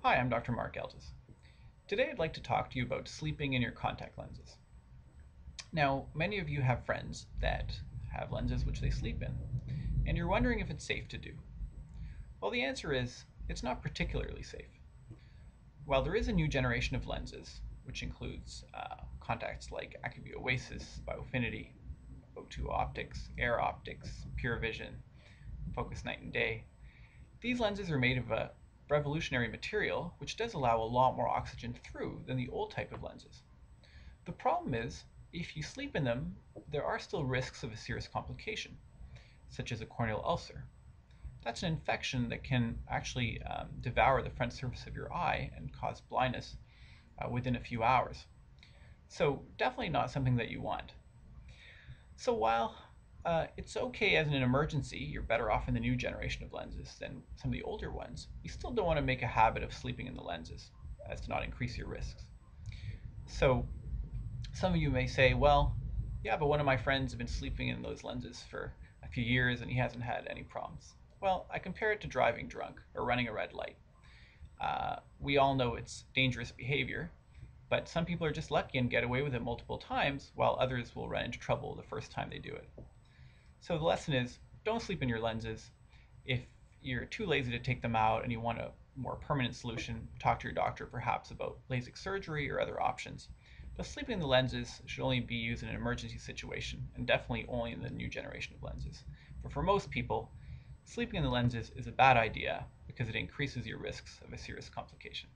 Hi, I'm Dr. Mark Eltis. Today I'd like to talk to you about sleeping in your contact lenses. Now, many of you have friends that have lenses which they sleep in, and you're wondering if it's safe to do. Well, the answer is it's not particularly safe. While there is a new generation of lenses, which includes contacts like Acuvue Oasis, Biofinity, O2 Optics, Air Optics, Pure Vision, Focus Night and Day, these lenses are made of a revolutionary material which does allow a lot more oxygen through than the old type of lenses. The problem is, if you sleep in them, there are still risks of a serious complication, such as a corneal ulcer. That's an infection that can actually devour the front surface of your eye and cause blindness within a few hours. So definitely not something that you want. So while it's okay as an emergency, you're better off in the new generation of lenses than some of the older ones, you still don't want to make a habit of sleeping in the lenses as to not increase your risks. So some of you may say, well, yeah, but one of my friends has been sleeping in those lenses for a few years and he hasn't had any problems. Well, I compare it to driving drunk or running a red light. We all know it's dangerous behavior, but some people are just lucky and get away with it multiple times, while others will run into trouble the first time they do it. So the lesson is, don't sleep in your lenses. If you're too lazy to take them out and you want a more permanent solution, talk to your doctor perhaps about LASIK surgery or other options. But sleeping in the lenses should only be used in an emergency situation, and definitely only in the new generation of lenses. But for most people, sleeping in the lenses is a bad idea because it increases your risks of a serious complication.